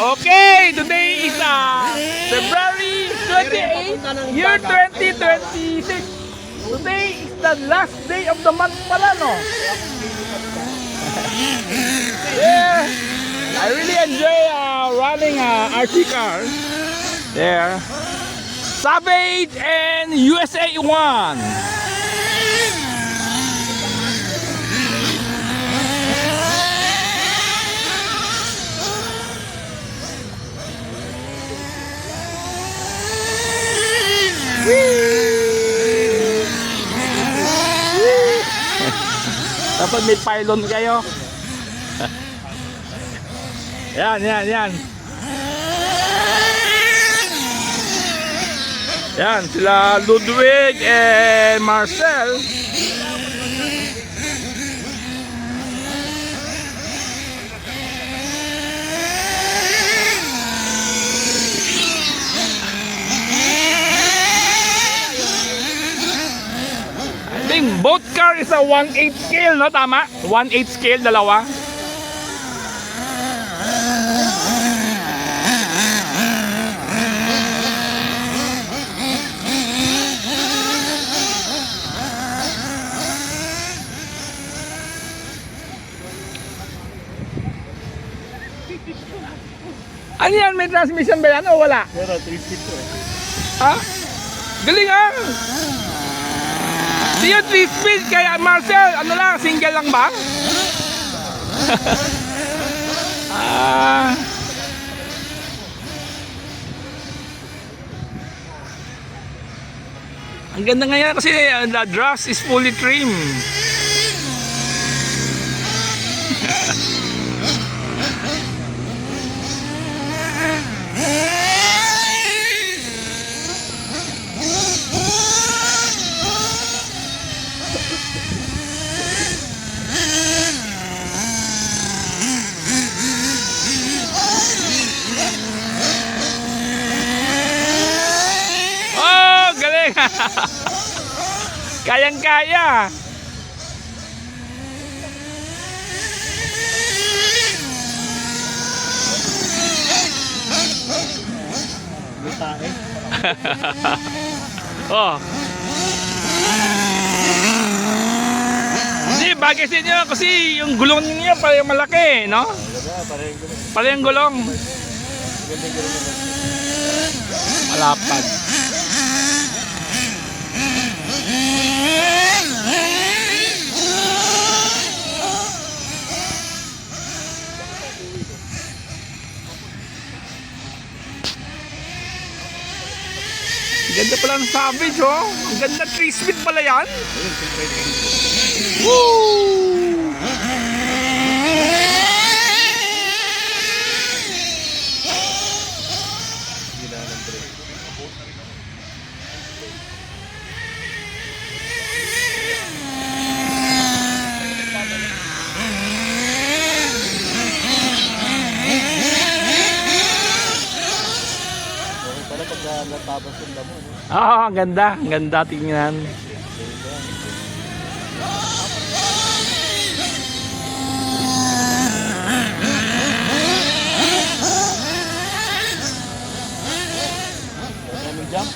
Okay, today is February 28, year 2026. Today is the last day of the month pala, no? Yeah, I really enjoy running RC car. There. Savage and USA 1. Dapat may pylon kayo. Yan. Yan, sila Ludwig and Marcel. I think both car is a 1/8 scale, no? Tama? 1/8 scale, dalawa. Ano yan? May transmission ba yan o wala? Pero 3-speed to eh. Ha? Galing ah! Di yung 3-speed kaya Marcel, ano lang, single lang ba? Ang ganda ngayon kasi the grass is fully trimmed. Oh, galing! Kayang-kaya! Butahe. Oh. Hindi, bagay sa inyo kasi yung gulong niyo parang malaki, no? Parang gulong. Malapad. Ganda pala ng Savage, oh. Ang ganda, 3-speed pala yan. Woo! Pala pag natabas yung damo. Ah, ganda. Ang ganda tingnan. Maraming jump.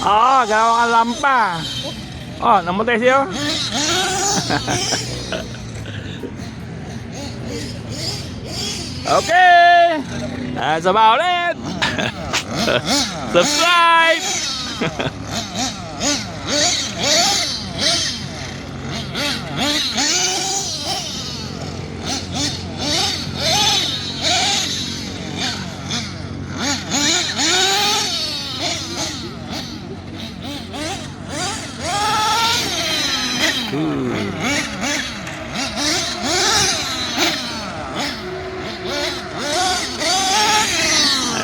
Ah, ganawa kang lampa. Oh, namatay siyo. Okay. That's about it. Subscribe.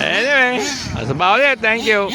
Anyway, that's about it. Thank you.